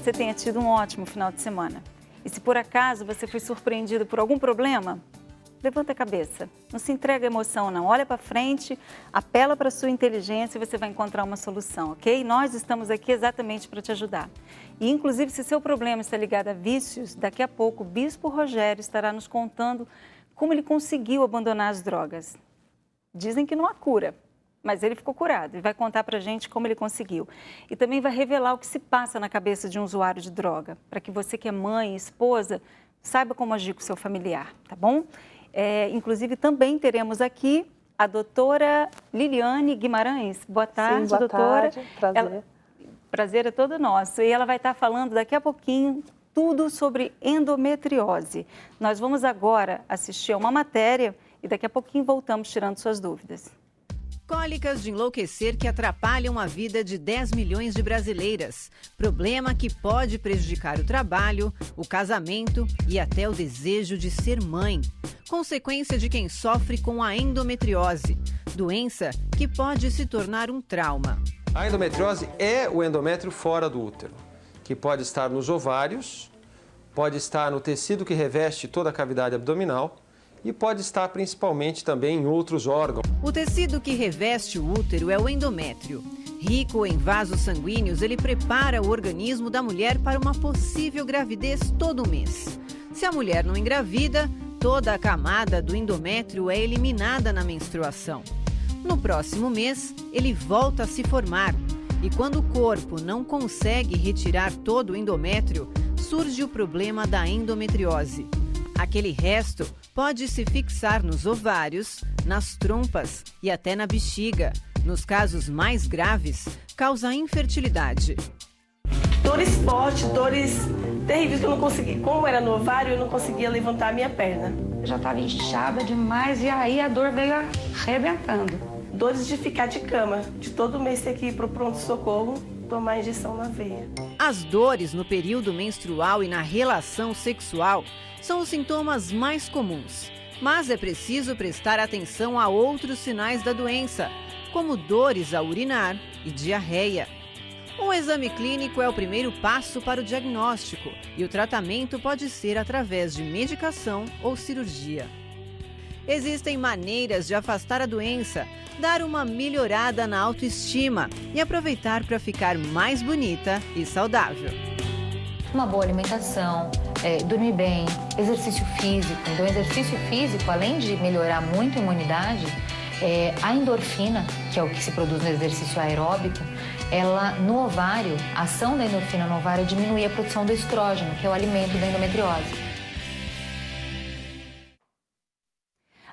você tenha tido um ótimo final de semana. E se por acaso você foi surpreendido por algum problema, levanta a cabeça, não se entrega à emoção não, olha para frente, apela para a sua inteligência e você vai encontrar uma solução, ok? Nós estamos aqui exatamente para te ajudar. E inclusive se seu problema está ligado a vícios, daqui a pouco o Bispo Rogério estará nos contando como ele conseguiu abandonar as drogas. Dizem que não há cura, mas ele ficou curado e vai contar para a gente como ele conseguiu. E também vai revelar o que se passa na cabeça de um usuário de droga, para que você que é mãe e esposa saiba como agir com o seu familiar, tá bom? Inclusive, também teremos aqui a doutora Liliane Guimarães. Boa tarde, Sim, boa doutora. Tarde, prazer. Prazer é todo nosso. E ela vai estar falando daqui a pouquinho tudo sobre endometriose. Nós vamos agora assistir a uma matéria e daqui a pouquinho voltamos tirando suas dúvidas. Cólicas de enlouquecer que atrapalham a vida de 10 milhões de brasileiras. Problema que pode prejudicar o trabalho, o casamento e até o desejo de ser mãe. Consequência de quem sofre com a endometriose. Doença que pode se tornar um trauma. A endometriose é o endométrio fora do útero, que pode estar nos ovários, pode estar no tecido que reveste toda a cavidade abdominal, e pode estar principalmente também em outros órgãos. O tecido que reveste o útero é o endométrio. Rico em vasos sanguíneos, ele prepara o organismo da mulher para uma possível gravidez todo mês. Se a mulher não engravida, toda a camada do endométrio é eliminada na menstruação. No próximo mês, ele volta a se formar. E quando o corpo não consegue retirar todo o endométrio, surge o problema da endometriose. Aquele resto pode se fixar nos ovários, nas trompas e até na bexiga. Nos casos mais graves, causa infertilidade. Dores fortes, dores terríveis que eu não conseguia. Como era no ovário, eu não conseguia levantar a minha perna. Eu já estava inchada demais e aí a dor veio arrebentando. Dores de ficar de cama, de todo mês ter que ir para o pronto-socorro, tomar injeção na veia. As dores no período menstrual e na relação sexual são os sintomas mais comuns, mas é preciso prestar atenção a outros sinais da doença, como dores ao urinar e diarreia. Um exame clínico é o primeiro passo para o diagnóstico e o tratamento pode ser através de medicação ou cirurgia. Existem maneiras de afastar a doença, dar uma melhorada na autoestima e aproveitar para ficar mais bonita e saudável. Uma boa alimentação, dormir bem, exercício físico. Então, o exercício físico, além de melhorar muito a imunidade, a endorfina, que é o que se produz no exercício aeróbico, ela no ovário, a ação da endorfina no ovário diminui a produção do estrógeno, que é o alimento da endometriose.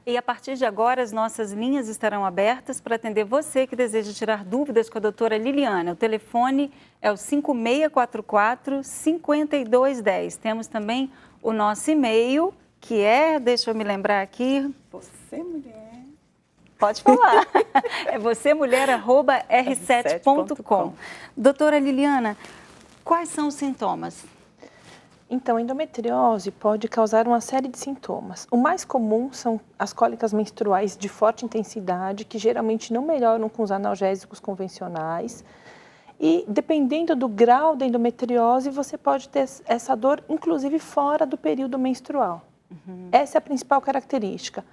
E a partir de agora, as nossas linhas estarão abertas para atender você que deseja tirar dúvidas com a doutora Liliana. O telefone é o 5644-5210. Temos também o nosso e-mail, que é, deixa eu me lembrar aqui, você mulher, pode falar, é vocêmulher@r7.com. Doutora Liliana, quais são os sintomas? Então, a endometriose pode causar uma série de sintomas. O mais comum são as cólicas menstruais de forte intensidade, que geralmente não melhoram com os analgésicos convencionais. E, dependendo do grau da endometriose, você pode ter essa dor, inclusive, fora do período menstrual. Essa é a principal característica.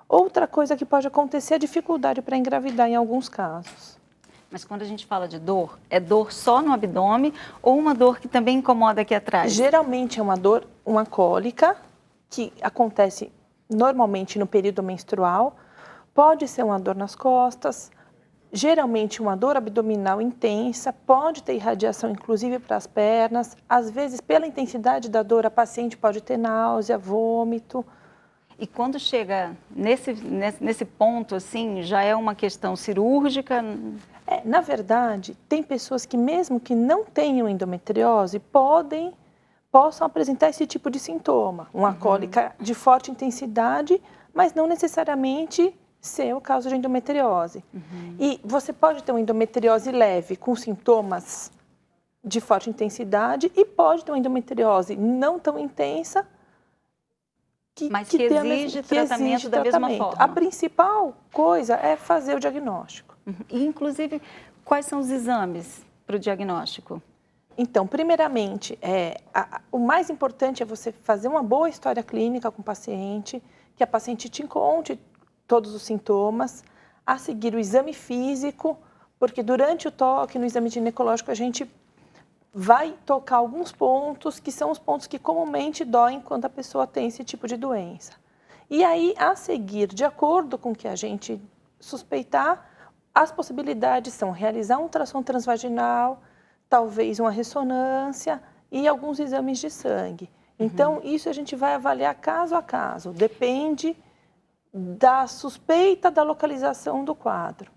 Outra coisa que pode acontecer é a dificuldade para engravidar em alguns casos. Mas quando a gente fala de dor, é dor só no abdômen ou uma dor que também incomoda aqui atrás? Geralmente é uma dor, uma cólica, que acontece normalmente no período menstrual. Pode ser uma dor nas costas, geralmente uma dor abdominal intensa, pode ter irradiação inclusive para as pernas. Às vezes, pela intensidade da dor, a paciente pode ter náusea, vômito. E quando chega nesse ponto, assim, já é uma questão cirúrgica? Na verdade, tem pessoas que mesmo que não tenham endometriose, possam apresentar esse tipo de sintoma. Uma cólica de forte intensidade, mas não necessariamente ser o caso de endometriose. E você pode ter uma endometriose leve, com sintomas de forte intensidade, e pode ter uma endometriose não tão intensa, mas que exige tratamento da mesma forma. A principal coisa é fazer o diagnóstico. E, inclusive, quais são os exames para o diagnóstico? Então, primeiramente, o mais importante é você fazer uma boa história clínica com o paciente, que a paciente te conte todos os sintomas, a seguir o exame físico, porque durante o toque, no exame ginecológico, a gente vai tocar alguns pontos, que são os pontos que comumente doem quando a pessoa tem esse tipo de doença. E aí, a seguir, de acordo com o que a gente suspeitar, as possibilidades são realizar um ultrassom transvaginal, talvez uma ressonância e alguns exames de sangue. Então, isso a gente vai avaliar caso a caso, depende da suspeita da localização do quadro.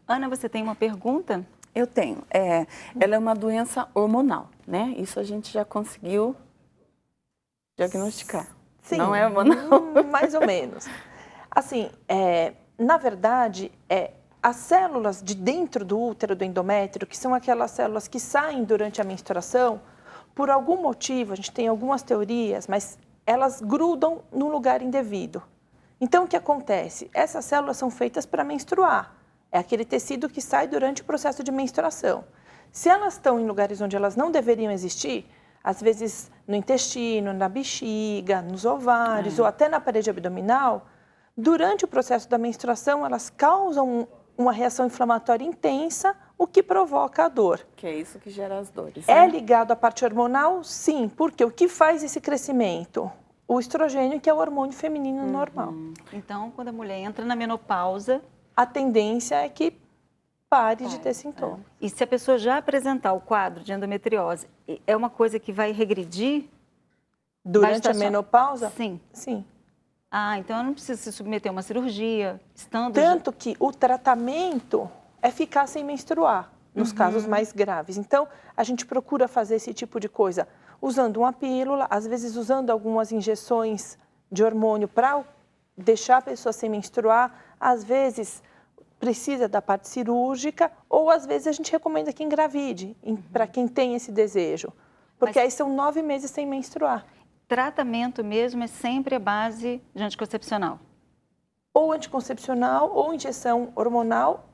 Ana, você tem uma pergunta? Eu tenho. Ela é uma doença hormonal, né? Isso a gente já conseguiu diagnosticar. Sim, não é hormonal? Mais ou menos. Assim, na verdade, as células de dentro do útero, do endométrio, que são aquelas células que saem durante a menstruação, por algum motivo, a gente tem algumas teorias, mas elas grudam num lugar indevido. Então, o que acontece? Essas células são feitas para menstruar. É aquele tecido que sai durante o processo de menstruação. Se elas estão em lugares onde elas não deveriam existir, às vezes no intestino, na bexiga, nos ovários ou até na parede abdominal, durante o processo da menstruação, elas causam uma reação inflamatória intensa, o que provoca a dor. Que é isso que gera as dores. É né? ligado à parte hormonal? Sim, porque o que faz esse crescimento? O estrogênio, que é o hormônio feminino normal. Então, quando a mulher entra na menopausa... A tendência é que pare de ter sintomas. E se a pessoa já apresentar o quadro de endometriose, é uma coisa que vai regredir? Durante a menopausa? Sim. Sim. Ah, então eu não preciso se submeter a uma cirurgia, estando... Tanto que o tratamento é ficar sem menstruar, nos casos mais graves. Então, a gente procura fazer esse tipo de coisa usando uma pílula, às vezes usando algumas injeções de hormônio para deixar a pessoa sem menstruar, às vezes precisa da parte cirúrgica, ou às vezes a gente recomenda que engravide, para quem tem esse desejo. Porque aí são 9 meses sem menstruar. Tratamento mesmo é sempre a base de anticoncepcional? Ou anticoncepcional, ou injeção hormonal,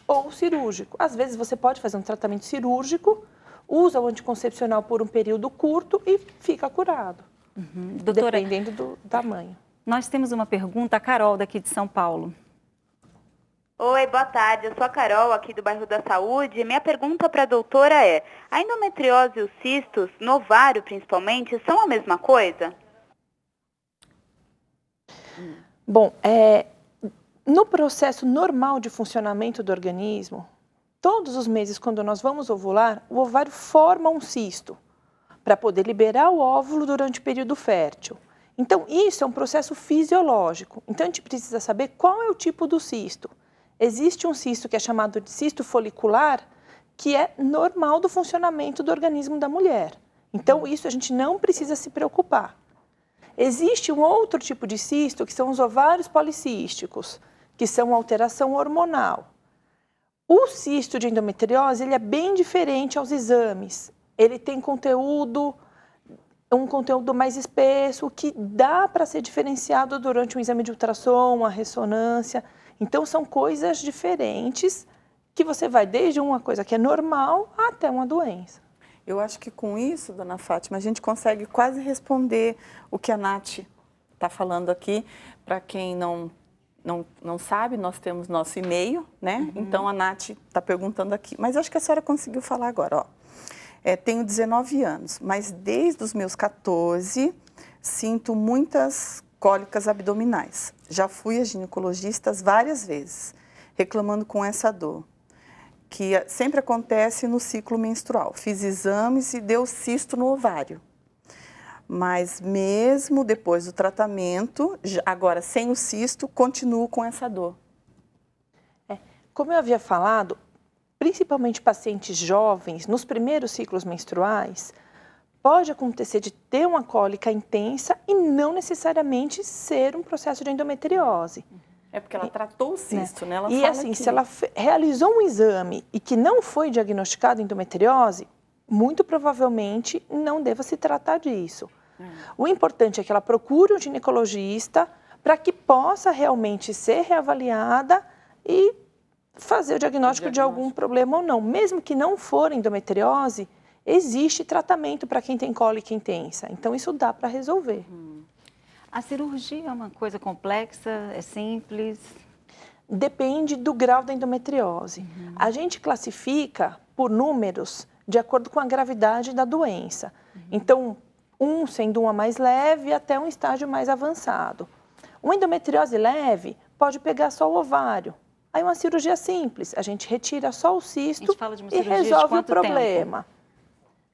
ou cirúrgico. Às vezes você pode fazer um tratamento cirúrgico, usa o anticoncepcional por um período curto e fica curado. Doutora, dependendo do tamanho. Nós temos uma pergunta, a Carol, daqui de São Paulo. Oi, boa tarde. Eu sou a Carol, aqui do bairro da Saúde. Minha pergunta para a doutora é: a endometriose e os cistos, no ovário principalmente, são a mesma coisa? Bom, no processo normal de funcionamento do organismo, todos os meses, quando nós vamos ovular, o ovário forma um cisto para poder liberar o óvulo durante o período fértil. Então, isso é um processo fisiológico. Então, a gente precisa saber qual é o tipo do cisto. Existe um cisto que é chamado de cisto folicular, que é normal do funcionamento do organismo da mulher. Então, isso a gente não precisa se preocupar. Existe um outro tipo de cisto, que são os ovários policísticos, que são alteração hormonal. O cisto de endometriose, ele é bem diferente aos exames. Ele tem um conteúdo mais espesso, que dá para ser diferenciado durante um exame de ultrassom, uma ressonância. Então, são coisas diferentes que você vai desde uma coisa que é normal até uma doença. Eu acho que com isso, dona Fátima, a gente consegue quase responder o que a Nath está falando aqui. Para quem não sabe, nós temos nosso e-mail, né? Então, a Nath está perguntando aqui. Mas acho que a senhora conseguiu falar agora, ó. Tenho 19 anos, mas desde os meus 14 sinto muitas cólicas abdominais. Já fui a ginecologistas várias vezes, reclamando com essa dor, que sempre acontece no ciclo menstrual. Fiz exames e deu cisto no ovário. Mas mesmo depois do tratamento, agora sem o cisto, continuo com essa dor. Como eu havia falado, principalmente pacientes jovens, nos primeiros ciclos menstruais, pode acontecer de ter uma cólica intensa e não necessariamente ser um processo de endometriose. É porque ela tratou o cisto, né? Ela e fala assim, que... se ela realizou um exame e que não foi diagnosticado endometriose, muito provavelmente não deva se tratar disso. O importante é que ela procure um ginecologista para que possa realmente ser reavaliada e fazer o diagnóstico de algum problema ou não. Mesmo que não for endometriose, existe tratamento para quem tem cólica intensa. Então, isso dá para resolver. A cirurgia é uma coisa complexa, é simples? Depende do grau da endometriose. A gente classifica por números de acordo com a gravidade da doença. Então, sendo uma mais leve até um estágio mais avançado. Uma endometriose leve pode pegar só o ovário. Aí uma cirurgia simples, a gente retira só o cisto e resolve o problema.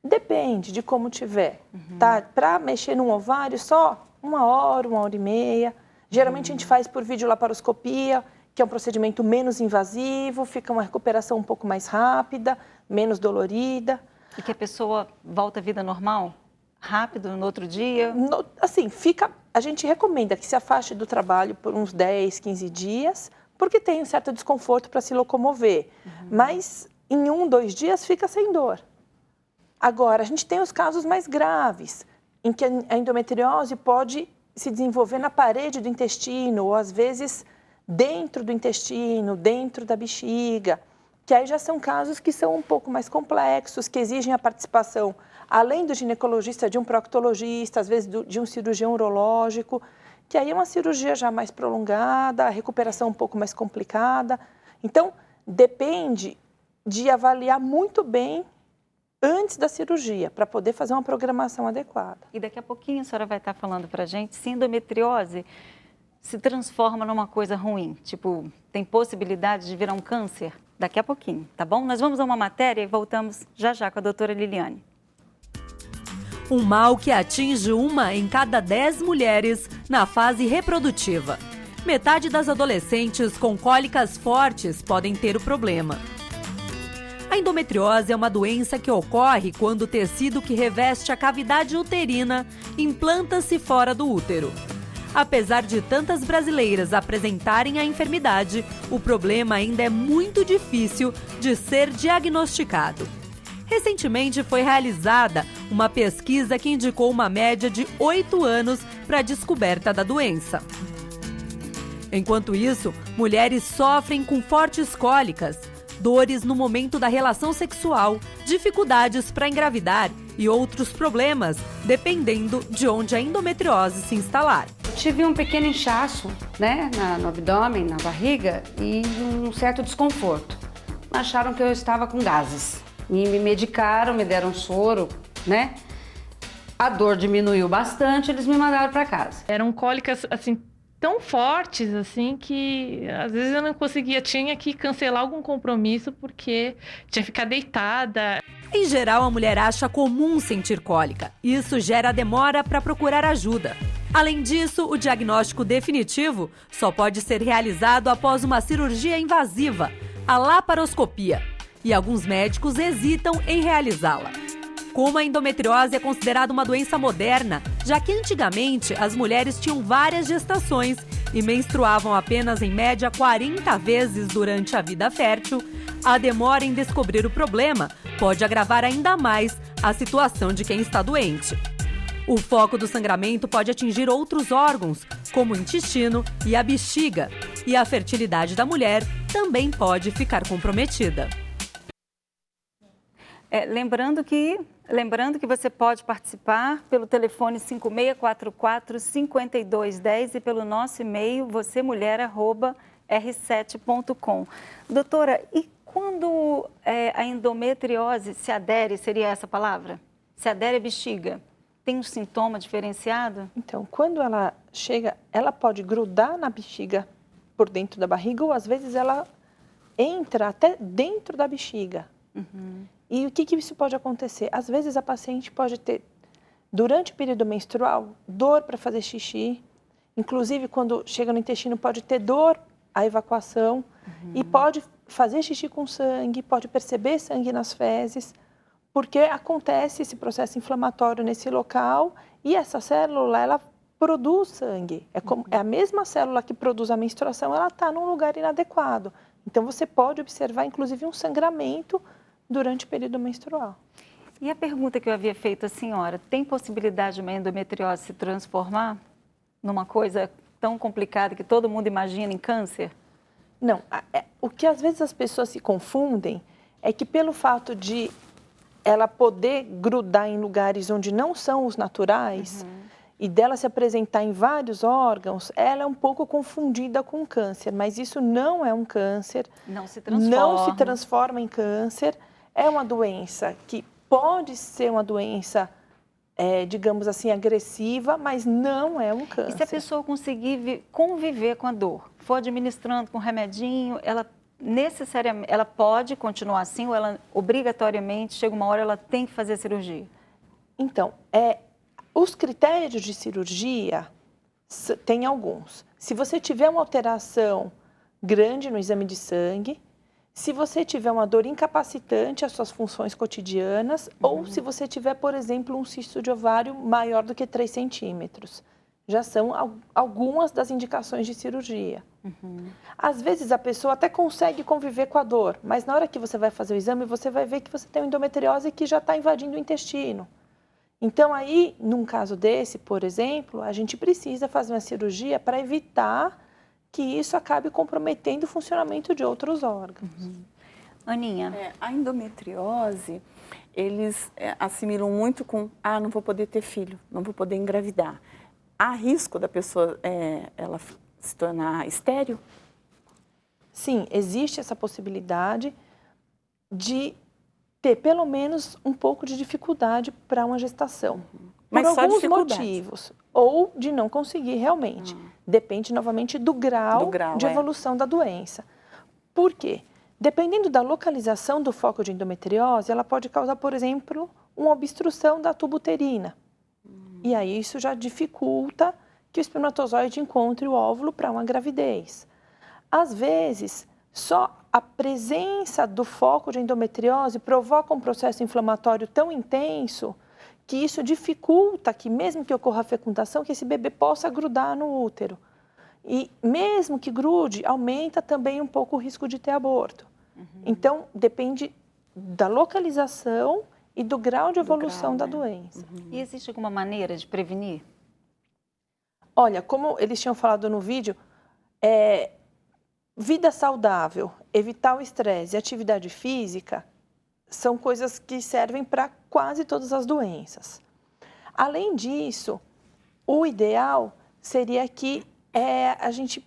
Depende de como tiver. Tá? Para mexer num ovário, só 1 hora e meia. Geralmente a gente faz por videolaparoscopia, que é um procedimento menos invasivo, fica uma recuperação um pouco mais rápida, menos dolorida. E que a pessoa volta à vida normal? Rápido, no outro dia? Assim, a gente recomenda que se afaste do trabalho por uns 10, 15 dias, porque tem um certo desconforto para se locomover. Mas em 1, 2 dias fica sem dor. Agora, a gente tem os casos mais graves, em que a endometriose pode se desenvolver na parede do intestino, ou às vezes dentro do intestino, dentro da bexiga, que aí já são casos que são um pouco mais complexos, que exigem a participação, além do ginecologista, de um proctologista, às vezes de um cirurgião urológico, que aí é uma cirurgia já mais prolongada, a recuperação um pouco mais complicada. Então, depende de avaliar muito bem antes da cirurgia, para poder fazer uma programação adequada. E daqui a pouquinho a senhora vai estar falando para a gente se endometriose se transforma numa coisa ruim, tipo, tem possibilidade de virar um câncer? Daqui a pouquinho, tá bom? Nós vamos a uma matéria e voltamos já com a doutora Liliane. Um mal que atinge 1 em cada 10 mulheres na fase reprodutiva. Metade das adolescentes com cólicas fortes podem ter o problema. A endometriose é uma doença que ocorre quando o tecido que reveste a cavidade uterina implanta-se fora do útero. Apesar de tantas brasileiras apresentarem a enfermidade, o problema ainda é muito difícil de ser diagnosticado. Recentemente foi realizada uma pesquisa que indicou uma média de 8 anos para a descoberta da doença. Enquanto isso, mulheres sofrem com fortes cólicas, dores no momento da relação sexual, dificuldades para engravidar e outros problemas, dependendo de onde a endometriose se instalar. Tive um pequeno inchaço, né, no abdômen, na barriga e um certo desconforto. Acharam que eu estava com gases e me medicaram, me deram soro, né? A dor diminuiu bastante, eles me mandaram para casa. Eram cólicas assim tão fortes assim que às vezes eu não conseguia, tinha que cancelar algum compromisso porque tinha que ficar deitada. Em geral, a mulher acha comum sentir cólica. Isso gera demora para procurar ajuda. Além disso, o diagnóstico definitivo só pode ser realizado após uma cirurgia invasiva, a laparoscopia, e alguns médicos hesitam em realizá-la. Como a endometriose é considerada uma doença moderna, já que antigamente as mulheres tinham várias gestações e menstruavam apenas em média 40 vezes durante a vida fértil, a demora em descobrir o problema pode agravar ainda mais a situação de quem está doente. O foco do sangramento pode atingir outros órgãos, como o intestino e a bexiga, e a fertilidade da mulher também pode ficar comprometida. Lembrando que você pode participar pelo telefone 5644-5210 e pelo nosso e-mail vocemulher@r7.com. Doutora, e quando a endometriose se adere, seria essa palavra? Se adere à bexiga, tem um sintoma diferenciado? Então, quando ela chega, ela pode grudar na bexiga por dentro da barriga ou às vezes ela entra até dentro da bexiga. E o que isso pode acontecer? Às vezes a paciente pode ter, durante o período menstrual, dor para fazer xixi. Inclusive, quando chega no intestino, pode ter dor à evacuação. E pode fazer xixi com sangue, pode perceber sangue nas fezes, porque acontece esse processo inflamatório nesse local e essa célula, ela produz sangue. É a mesma célula que produz a menstruação, ela está num lugar inadequado. Então, você pode observar, inclusive, um sangramento durante o período menstrual. E a pergunta que eu havia feito à senhora, tem possibilidade de uma endometriose se transformar numa coisa tão complicada que todo mundo imagina em câncer? Não, o que às vezes as pessoas se confundem é que pelo fato de ela poder grudar em lugares onde não são os naturais e dela se apresentar em vários órgãos, ela é um pouco confundida com câncer, mas isso não é um câncer, não se transforma em câncer, é uma doença que pode ser uma doença, digamos assim, agressiva, mas não é um câncer. E se a pessoa conseguir conviver com a dor, for administrando com remedinho, ela necessariamente, ela pode continuar assim ou ela obrigatoriamente, chega uma hora, ela tem que fazer a cirurgia? Então, os critérios de cirurgia tem alguns. Se você tiver uma alteração grande no exame de sangue, se você tiver uma dor incapacitante às suas funções cotidianas, ou se você tiver, por exemplo, um cisto de ovário maior do que 3 centímetros. Já são algumas das indicações de cirurgia. Às vezes a pessoa até consegue conviver com a dor, mas na hora que você vai fazer o exame, você vai ver que você tem uma endometriose que já está invadindo o intestino. Então aí, num caso desse, por exemplo, a gente precisa fazer uma cirurgia para evitar que isso acabe comprometendo o funcionamento de outros órgãos. Aninha? A endometriose, eles assimilam muito com, não vou poder ter filho, não vou poder engravidar. Há risco da pessoa ela se tornar estéril? Sim, existe essa possibilidade de ter pelo menos um pouco de dificuldade para uma gestação. Mas por só alguns dificuldade. Motivos. Ou de não conseguir realmente. Depende novamente do grau de evolução da doença. Por quê? Dependendo da localização do foco de endometriose, ela pode causar, por exemplo, uma obstrução da tuba uterina. E aí isso já dificulta que o espermatozoide encontre o óvulo para uma gravidez. Às vezes, só a presença do foco de endometriose provoca um processo inflamatório tão intenso que isso dificulta que, mesmo que ocorra a fecundação, que esse bebê possa grudar no útero. E mesmo que grude, aumenta também um pouco o risco de ter aborto. Então, depende da localização e do grau de evolução da doença. E existe alguma maneira de prevenir? Olha, como eles tinham falado no vídeo, vida saudável, evitar o estresse e atividade física são coisas que servem para quase todas as doenças. Além disso, o ideal seria que a gente,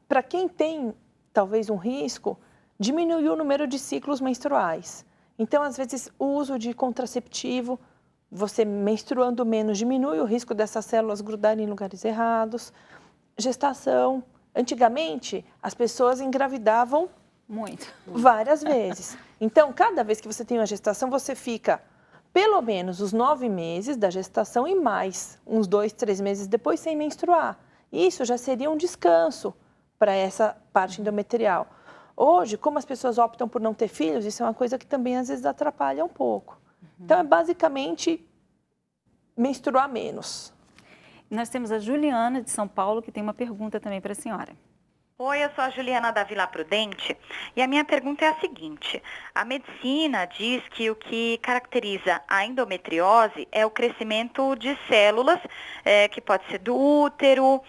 para quem tem talvez um risco, diminuir o número de ciclos menstruais. Então, às vezes, o uso de contraceptivo, você menstruando menos, diminui o risco dessas células grudarem em lugares errados. Gestação. Antigamente, as pessoas engravidavam várias vezes. Então, cada vez que você tem uma gestação, você fica pelo menos os 9 meses da gestação e mais uns 2, 3 meses depois sem menstruar. Isso já seria um descanso para essa parte endometrial. Hoje, como as pessoas optam por não ter filhos, isso é uma coisa que também às vezes atrapalha um pouco. Então, é basicamente menstruar menos. Nós temos a Juliana, de São Paulo, que tem uma pergunta também para a senhora. Oi, eu sou a Juliana da Vila Prudente e a minha pergunta é a seguinte. A medicina diz que o que caracteriza a endometriose é o crescimento de células, que pode ser do útero,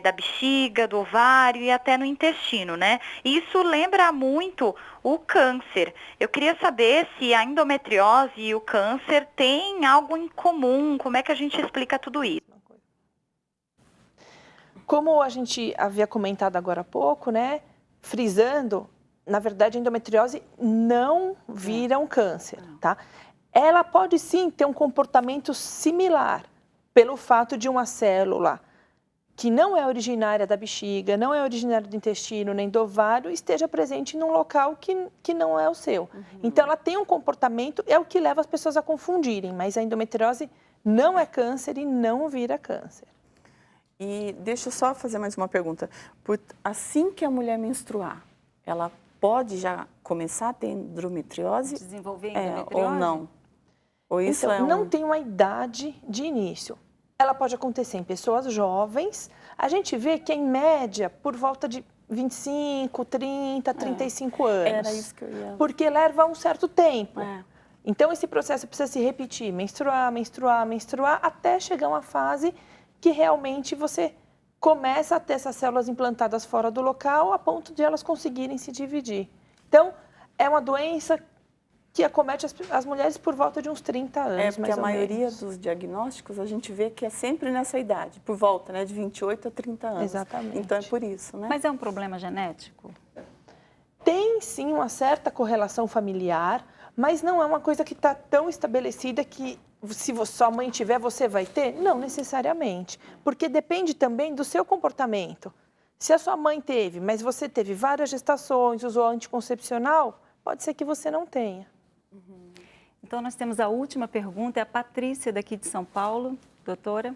da bexiga, do ovário e até no intestino, né? Isso lembra muito o câncer. Eu queria saber se a endometriose e o câncer têm algo em comum, como é que a gente explica tudo isso? Como a gente havia comentado agora há pouco, né? Frisando, na verdade, a endometriose não vira um câncer, tá? Ela pode sim ter um comportamento similar, pelo fato de uma célula que não é originária da bexiga, não é originária do intestino, nem do ovário, esteja presente num local que não é o seu. Então, ela tem um comportamento, é o que leva as pessoas a confundirem, mas a endometriose não é câncer e não vira câncer. E deixa eu só fazer mais uma pergunta. Assim que a mulher menstruar, ela pode já começar a ter endometriose? Desenvolver endometriose? Ou não? Ou isso então, não tem uma idade de início. Ela pode acontecer em pessoas jovens. A gente vê que, em média, por volta de 25, 30, 35 anos. Era isso que eu ia... Porque leva um certo tempo. Então, esse processo precisa se repetir. Menstruar, menstruar, menstruar, até chegar uma fase que realmente você começa a ter essas células implantadas fora do local a ponto de elas conseguirem se dividir. Então, é uma doença que acomete as mulheres por volta de uns 30 anos, porque a maioria dos diagnósticos a gente vê que é sempre nessa idade, por volta, né, de 28 a 30 anos. Exatamente. Então é por isso, né? Mas é um problema genético? Tem sim uma certa correlação familiar, mas não é uma coisa que está tão estabelecida que se sua mãe tiver, você vai ter? Não necessariamente, porque depende também do seu comportamento. Se a sua mãe teve, mas você teve várias gestações, usou anticoncepcional, pode ser que você não tenha. Então, nós temos a última pergunta, é a Patrícia, daqui de São Paulo. Doutora?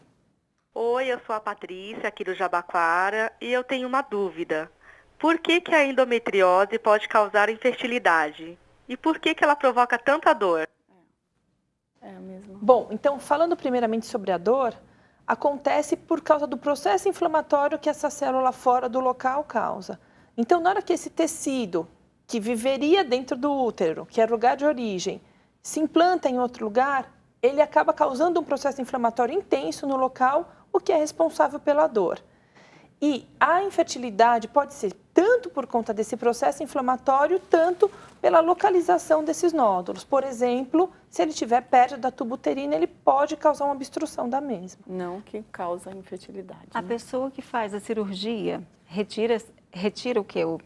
Oi, eu sou a Patrícia, aqui do Jabaquara, e eu tenho uma dúvida. Por que a endometriose pode causar infertilidade? E por que ela provoca tanta dor? Mesmo. Bom, então, falando primeiramente sobre a dor, acontece por causa do processo inflamatório que essa célula fora do local causa. Então, na hora que esse tecido, que viveria dentro do útero, que é o lugar de origem, se implanta em outro lugar, ele acaba causando um processo inflamatório intenso no local, o que é responsável pela dor. E a infertilidade pode ser tanto por conta desse processo inflamatório, tanto pela localização desses nódulos. Por exemplo, se ele estiver perto da tuba uterina, ele pode causar uma obstrução da mesma. Não que causa a infertilidade. A pessoa que faz a cirurgia retira o quê? O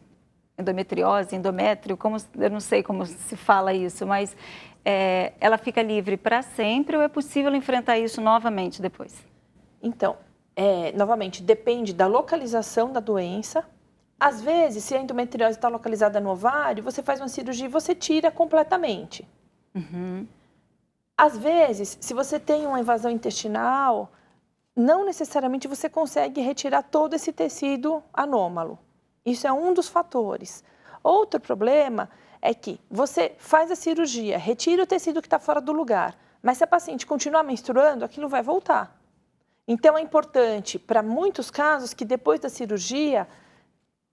endometriose, endométrio, eu não sei como se fala isso, mas ela fica livre para sempre ou é possível enfrentar isso novamente depois? Então, novamente, depende da localização da doença. Às vezes, se a endometriose está localizada no ovário, você faz uma cirurgia e você tira completamente. Às vezes, se você tem uma invasão intestinal, não necessariamente você consegue retirar todo esse tecido anômalo. Isso é um dos fatores. Outro problema é que você faz a cirurgia, retira o tecido que está fora do lugar, mas se a paciente continuar menstruando, aquilo vai voltar. Então, é importante, para muitos casos, que depois da cirurgia,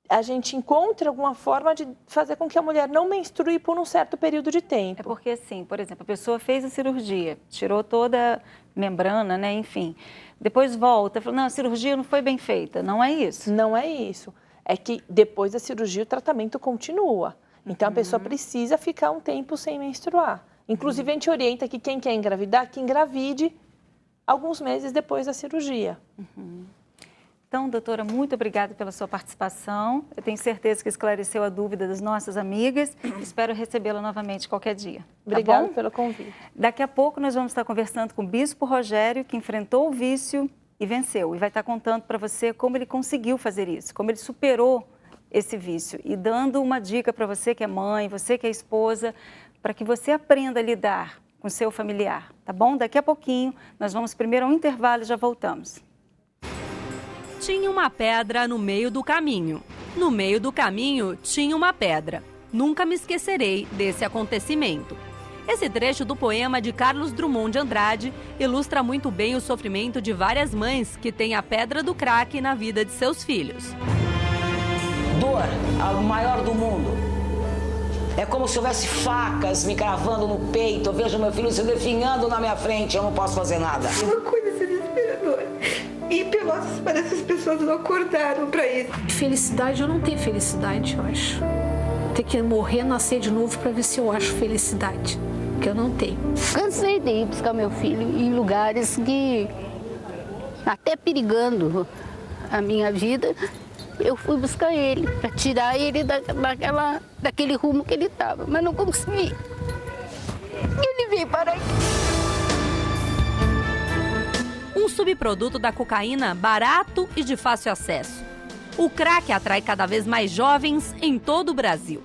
a gente encontre alguma forma de fazer com que a mulher não menstrue por um certo período de tempo. É porque, assim, por exemplo, a pessoa fez a cirurgia, tirou toda a membrana, né, enfim, depois volta, fala, não, a cirurgia não foi bem feita. Não é isso? Não é isso. É que depois da cirurgia o tratamento continua. Então, a pessoa precisa ficar um tempo sem menstruar. Inclusive, a gente orienta que quem quer engravidar, que engravide alguns meses depois da cirurgia. Então, doutora, muito obrigada pela sua participação. Eu tenho certeza que esclareceu a dúvida das nossas amigas. Espero recebê-la novamente qualquer dia. Obrigada pelo convite. Daqui a pouco nós vamos estar conversando com o Bispo Rogério, que enfrentou o vício e venceu. E vai estar contando para você como ele conseguiu fazer isso, como ele superou esse vício. E dando uma dica para você que é mãe, você que é esposa, para que você aprenda a lidar com o seu familiar, tá bom? Daqui a pouquinho nós vamos primeiro a um intervalo e já voltamos. Tinha uma pedra no meio do caminho. No meio do caminho tinha uma pedra. Nunca me esquecerei desse acontecimento. Esse trecho do poema de Carlos Drummond de Andrade ilustra muito bem o sofrimento de várias mães que têm a pedra do crack na vida de seus filhos. Dor, a maior do mundo. É como se houvesse facas me cravando no peito. Eu vejo meu filho se definhando na minha frente, eu não posso fazer nada. Uma coisa desesperadora. E Pelotas, parece que as pessoas não acordaram pra isso. Felicidade, eu não tenho felicidade, eu acho. Ter que morrer, nascer de novo pra ver se eu acho felicidade. Que eu não tenho. Cansei de ir buscar meu filho em lugares que, até perigando a minha vida, eu fui buscar ele, para tirar ele daquele rumo que ele estava, mas não consegui. Ele veio parar aqui. Um subproduto da cocaína barato e de fácil acesso. O crack atrai cada vez mais jovens em todo o Brasil.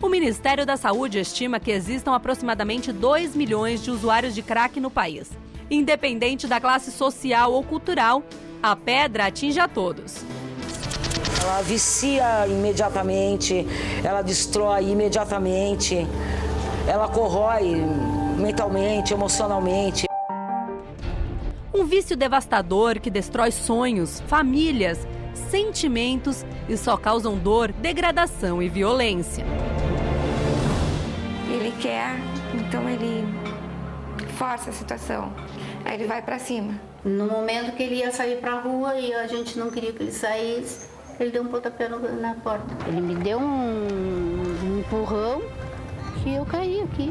O Ministério da Saúde estima que existam aproximadamente 2 milhões de usuários de crack no país. Independente da classe social ou cultural, a pedra atinge a todos. Ela vicia imediatamente, ela destrói imediatamente, ela corrói mentalmente, emocionalmente. Um vício devastador que destrói sonhos, famílias, sentimentos e só causam dor, degradação e violência. Ele quer, então ele força a situação. Aí ele vai pra cima. No momento que ele ia sair para a rua e a gente não queria que ele saísse, ele deu um pontapé na porta. Ele me deu um empurrão que eu caí aqui.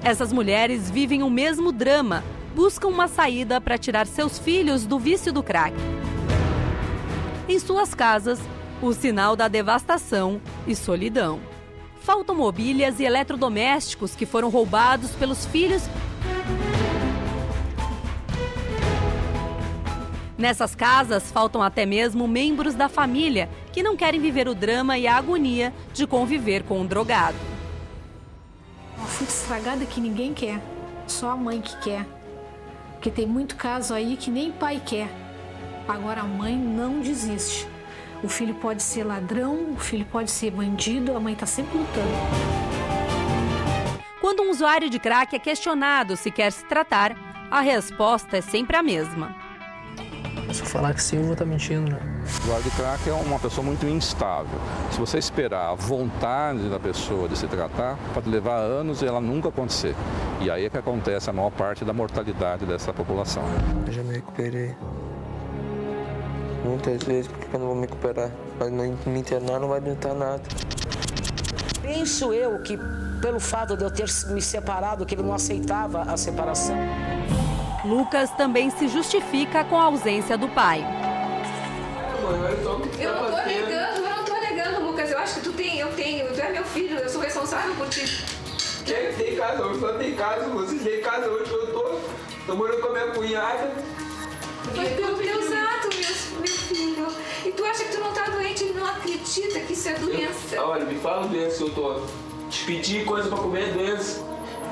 Essas mulheres vivem o mesmo drama, buscam uma saída para tirar seus filhos do vício do crack. Em suas casas, o sinal da devastação e solidão. Faltam mobílias e eletrodomésticos que foram roubados pelos filhos. Nessas casas, faltam até mesmo membros da família que não querem viver o drama e a agonia de conviver com um drogado. Uma fruta estragada que ninguém quer, só a mãe que quer. Porque tem muito caso aí que nem pai quer. Agora a mãe não desiste. O filho pode ser ladrão, o filho pode ser bandido, a mãe está sempre lutando. Quando um usuário de crack é questionado se quer se tratar, a resposta é sempre a mesma. Se eu falar que sim, eu vou estar mentindo, né? O usuário de crack é uma pessoa muito instável. Se você esperar a vontade da pessoa de se tratar, pode levar anos e ela nunca acontecer. E aí é que acontece a maior parte da mortalidade dessa população. Eu já me recuperei. Muitas vezes, porque eu não vou me recuperar. Mas não me internar não vai adiantar nada. Penso eu que, pelo fato de eu ter me separado, que ele não aceitava a separação. Lucas também se justifica com a ausência do pai. Eu não tô negando, Lucas. Eu acho que tu é meu filho, eu sou responsável por ti. Quem tem casa hoje? Só tem casa, vocês têm casa hoje, eu tô morando com a minha cunhada. Foi pelo teus atos, meu filho. E tu acha que tu não tá doente, ele não acredita que isso é doença. Olha, me fala doença, eu tô. Te pedir coisa pra comer é doença.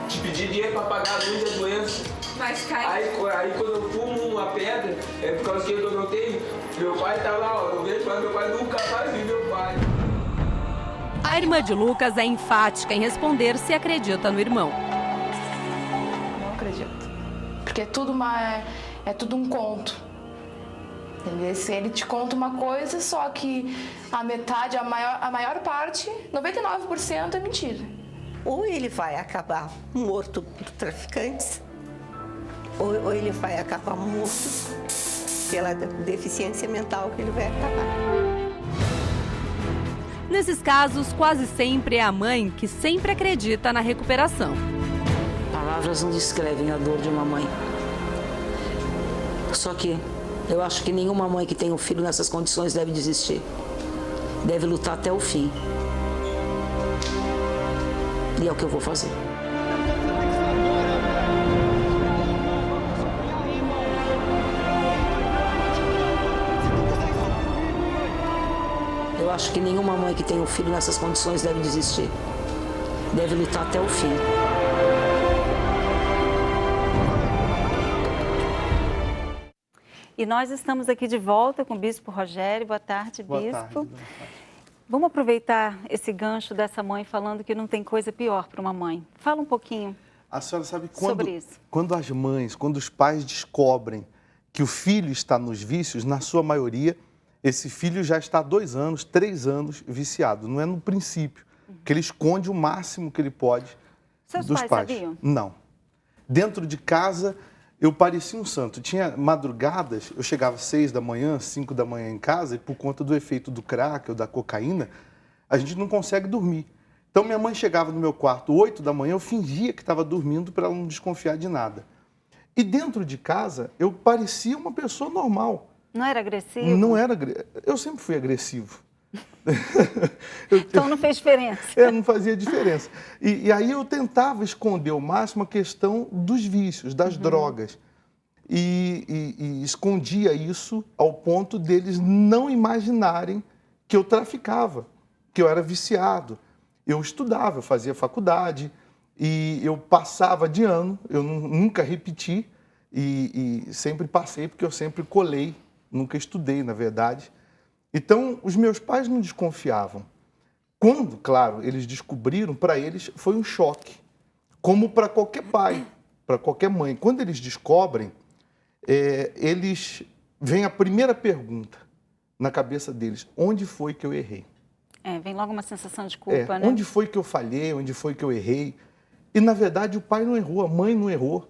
Te pedir dinheiro pra pagar a luz é doença. Mas cai. Aí quando eu fumo uma pedra, é por causa que eu não tenho. Meu pai tá lá, ó. Eu vejo, mas meu pai nunca mais viu meu pai. A irmã de Lucas é enfática em responder se acredita no irmão. Não acredito. Porque é tudo um conto. Entendeu? Ele te conta uma coisa, só que a metade, a maior parte, 99% é mentira. Ou ele vai acabar morto por traficantes, ou ele vai acabar morto pela deficiência mental que ele vai acabar. Nesses casos, quase sempre é a mãe que sempre acredita na recuperação. Palavras não descrevem a dor de uma mãe. Só que eu acho que nenhuma mãe que tem um filho nessas condições deve desistir. Deve lutar até o fim. E é o que eu vou fazer. Eu acho que nenhuma mãe que tem um filho nessas condições deve desistir. Deve lutar até o fim. E nós estamos aqui de volta com o Bispo Rogério. Boa tarde, Bispo. Boa tarde. Vamos aproveitar esse gancho dessa mãe falando que não tem coisa pior para uma mãe. Fala um pouquinho a senhora sabe sobre isso. Quando as mães, quando os pais descobrem que o filho está nos vícios, na sua maioria, esse filho já está há 2 anos, 3 anos viciado. Não é no princípio, que ele esconde o máximo que ele pode dos pais. Sabiam? Não. Dentro de casa, eu parecia um santo. Tinha madrugadas, eu chegava às 6 da manhã, 5 da manhã em casa, e por conta do efeito do crack ou da cocaína, a gente não consegue dormir. Então, minha mãe chegava no meu quarto 8 da manhã, eu fingia que estava dormindo para ela não desconfiar de nada. E dentro de casa, eu parecia uma pessoa normal. Não era agressivo? Não era agressivo. Eu sempre fui agressivo. Então não fez diferença. Não fazia diferença. E aí eu tentava esconder ao máximo a questão dos vícios, das drogas. E escondia isso ao ponto deles não imaginarem que eu traficava, que eu era viciado. Eu estudava, eu fazia faculdade e eu passava de ano, eu nunca repeti e sempre passei porque eu sempre colei, nunca estudei, na verdade. Então, os meus pais não desconfiavam. Quando, claro, eles descobriram, para eles foi um choque, como para qualquer pai, para qualquer mãe. Quando eles descobrem, eles vem a primeira pergunta na cabeça deles: onde foi que eu errei? Vem logo uma sensação de culpa, né? Onde foi que eu falhei? Onde foi que eu errei? E, na verdade, o pai não errou, a mãe não errou.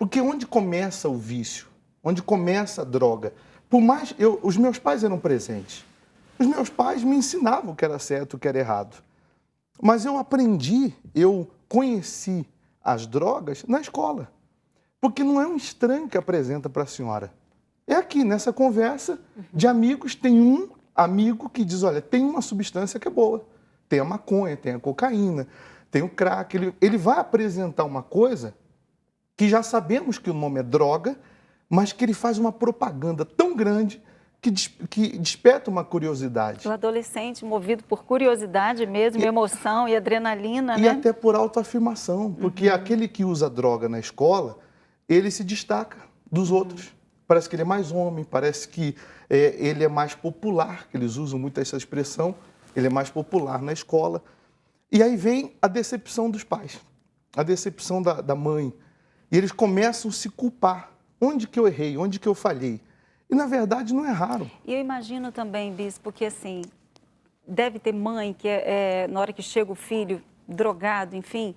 Porque onde começa o vício? Onde começa a droga? Por mais... os meus pais eram presentes. Os meus pais me ensinavam o que era certo e o que era errado. Mas eu aprendi, eu conheci as drogas na escola. Porque não é um estranho que apresenta para a senhora. É aqui, nessa conversa de amigos, tem um amigo que diz, olha, tem uma substância que é boa. Tem a maconha, tem a cocaína, tem o crack. Ele vai apresentar uma coisa que já sabemos que o nome é droga, mas que ele faz uma propaganda tão grande que desperta uma curiosidade. O adolescente, movido por curiosidade mesmo, emoção e adrenalina, e né? até por autoafirmação, porque aquele que usa droga na escola, ele se destaca dos outros. Parece que ele é mais homem, parece que ele é mais popular, que eles usam muito essa expressão, ele é mais popular na escola. E aí vem a decepção dos pais, a decepção da mãe. E eles começam a se culpar. Onde que eu errei? Onde que eu falhei? E, na verdade, não erraram. E eu imagino também, Bispo, que assim, deve ter mãe que, na hora que chega o filho drogado, enfim,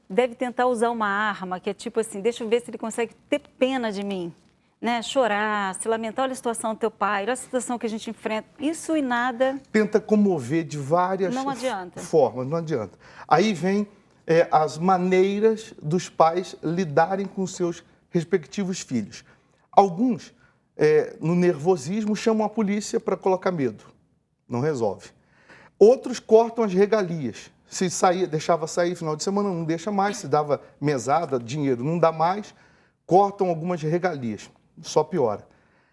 deve tentar usar uma arma, que é tipo assim, deixa eu ver se ele consegue ter pena de mim, né? Chorar, se lamentar, olha a situação do teu pai, olha a situação que a gente enfrenta. Isso e nada... Tenta comover de várias formas, não adianta. Aí vem as maneiras dos pais lidarem com seus respectivos filhos. Alguns... no nervosismo, chamam a polícia para colocar medo. Não resolve. Outros cortam as regalias. Se deixava sair final de semana, não deixa mais. Se dava mesada, dinheiro, não dá mais. Cortam algumas regalias. Só piora.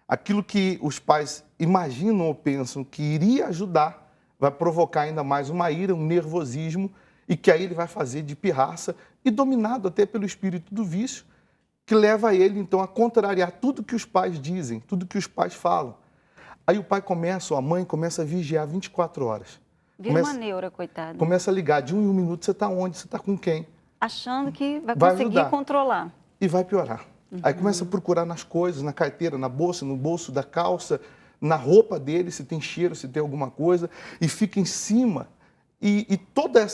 Aquilo que os pais imaginam ou pensam que iria ajudar, vai provocar ainda mais uma ira, um nervosismo, e que aí ele vai fazer de pirraça, e dominado até pelo espírito do vício, que leva ele, então, a contrariar tudo que os pais dizem, tudo que os pais falam. Aí o pai começa, ou a mãe começa a vigiar 24 horas. Vira uma neura, coitado. Começa a ligar, de 1 em 1 minuto, você está onde, você está com quem? Achando que vai conseguir controlar. E vai piorar. Aí começa a procurar nas coisas, na carteira, na bolsa, no bolso da calça, na roupa dele, se tem cheiro, se tem alguma coisa, e fica em cima. E toda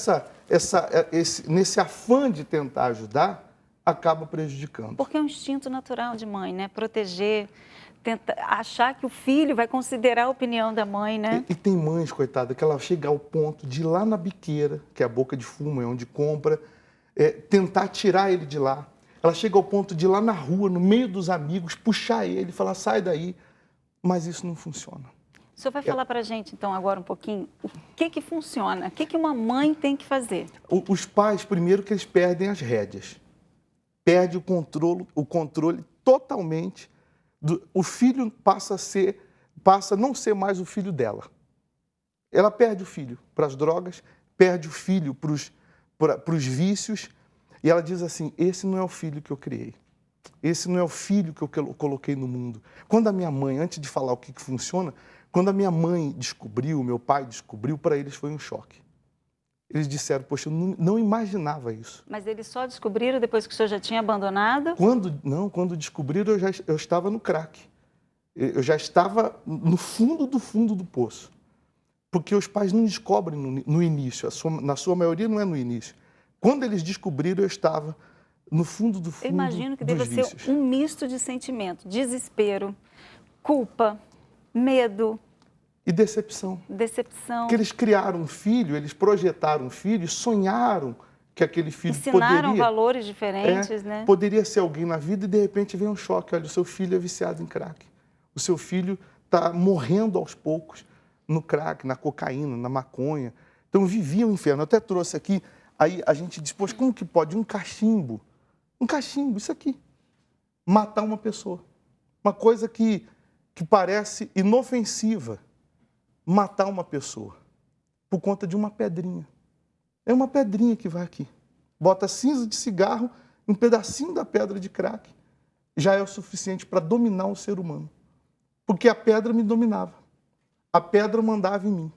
nesse afã de tentar ajudar, acaba prejudicando. Porque é um instinto natural de mãe, né? Proteger, achar que o filho vai considerar a opinião da mãe, né? E tem mães, coitada, que ela chega ao ponto de ir lá na biqueira, que é a boca de fumo, é onde compra, tentar tirar ele de lá. Ela chega ao ponto de ir lá na rua, no meio dos amigos, puxar ele, falar, sai daí. Mas isso não funciona. O senhor vai falar para a gente, então, agora um pouquinho, o que funciona? O que uma mãe tem que fazer? Os pais, primeiro, que eles perdem as rédeas. Perde o controle totalmente. O filho passa a não ser mais o filho dela. Ela perde o filho para as drogas, perde o filho para os vícios, e ela diz assim, esse não é o filho que eu criei. Esse não é o filho que eu coloquei no mundo. Quando a minha mãe, antes de falar o que funciona, quando a minha mãe descobriu, meu pai descobriu, para eles foi um choque. Eles disseram, poxa, eu não imaginava isso. Mas eles só descobriram depois que o senhor já tinha abandonado? Quando descobriram, eu estava no crack. Eu já estava no fundo do poço. Porque os pais não descobrem no início, na sua maioria não é no início. Quando eles descobriram, eu estava no fundo dos vícios. Eu imagino que deva ser um misto de sentimento, desespero, culpa, medo... E decepção. Porque eles criaram um filho, eles projetaram um filho, sonharam que aquele filho ensinaram valores diferentes, né? Poderia ser alguém na vida e, de repente, vem um choque. Olha, o seu filho é viciado em crack. O seu filho está morrendo aos poucos no crack, na cocaína, na maconha. Então, vivia o inferno. Eu até trouxe aqui, aí a gente diz, poxa, como que pode um cachimbo, isso aqui, matar uma pessoa? Uma coisa que parece inofensiva. Matar uma pessoa por conta de uma pedrinha. É uma pedrinha que vai aqui. Bota cinza de cigarro, um pedacinho da pedra de crack, já é o suficiente para dominar o ser humano. Porque a pedra me dominava. A pedra mandava em mim.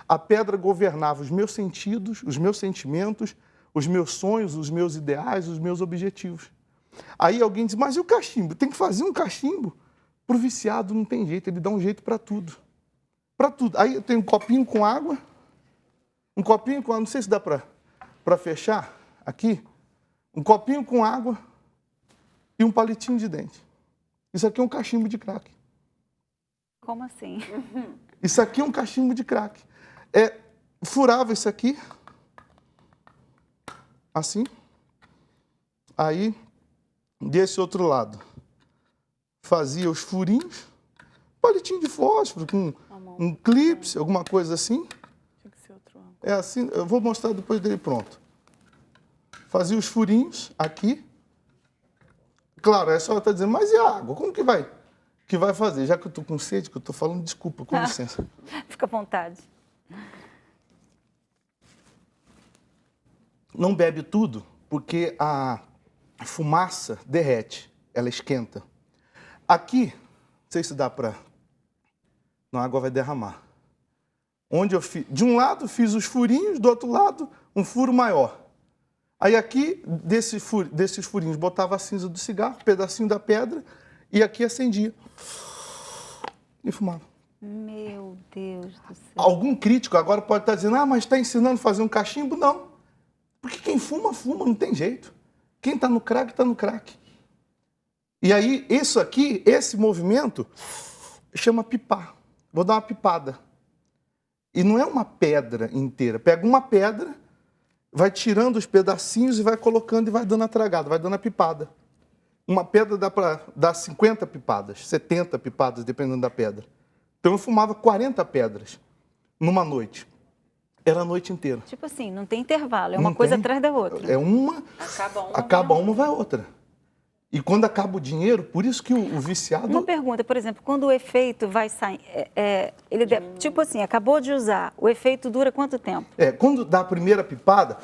A pedra governava os meus sentidos, os meus sentimentos, os meus sonhos, os meus ideais, os meus objetivos. Aí alguém diz, mas e o cachimbo? Tem que fazer um cachimbo? Para o viciado não tem jeito, ele dá um jeito para tudo. Para tudo. Aí eu tenho um copinho com água, não sei se dá para fechar aqui, um copinho com água, e um palitinho de dente. Isso aqui é um cachimbo de crack. Como assim? Isso aqui é um cachimbo de crack. Furava isso aqui, assim. Aí, desse outro lado, fazia os furinhos, palitinho de fósforo, com um clipe, alguma coisa assim. É assim, eu vou mostrar depois dele pronto. Fazia os furinhos aqui. Claro, a senhora está dizendo, mas e a água? Como que vai fazer? Já que eu estou com sede, que eu estou falando, desculpa, com licença. Fica à vontade. Não bebe tudo, porque a fumaça derrete, ela esquenta. Aqui, não sei se dá para... Não, a água vai derramar. Onde eu fiz... De um lado, fiz os furinhos, do outro lado, um furo maior. Aí aqui, desses furinhos, botava a cinza do cigarro, um pedacinho da pedra, e aqui acendia. E fumava. Meu Deus do céu. Algum crítico agora pode estar dizendo, mas está ensinando a fazer um cachimbo? Não. Porque quem fuma, fuma, não tem jeito. Quem está no crack, está no crack. E aí, isso aqui, esse movimento, chama pipar. Vou dar uma pipada. E não é uma pedra inteira. Pega uma pedra, vai tirando os pedacinhos e vai colocando e vai dando a tragada, vai dando a pipada. Uma pedra dá para dar 50 pipadas, 70 pipadas, dependendo da pedra. Então eu fumava 40 pedras numa noite. Era a noite inteira. Tipo assim, não tem intervalo, é uma coisa atrás da outra. É uma, acaba uma, vai outra. E quando acaba o dinheiro, por isso que o viciado... Uma pergunta, por exemplo, quando o efeito vai sair, tipo assim, acabou de usar, o efeito dura quanto tempo? Quando dá a primeira pipada,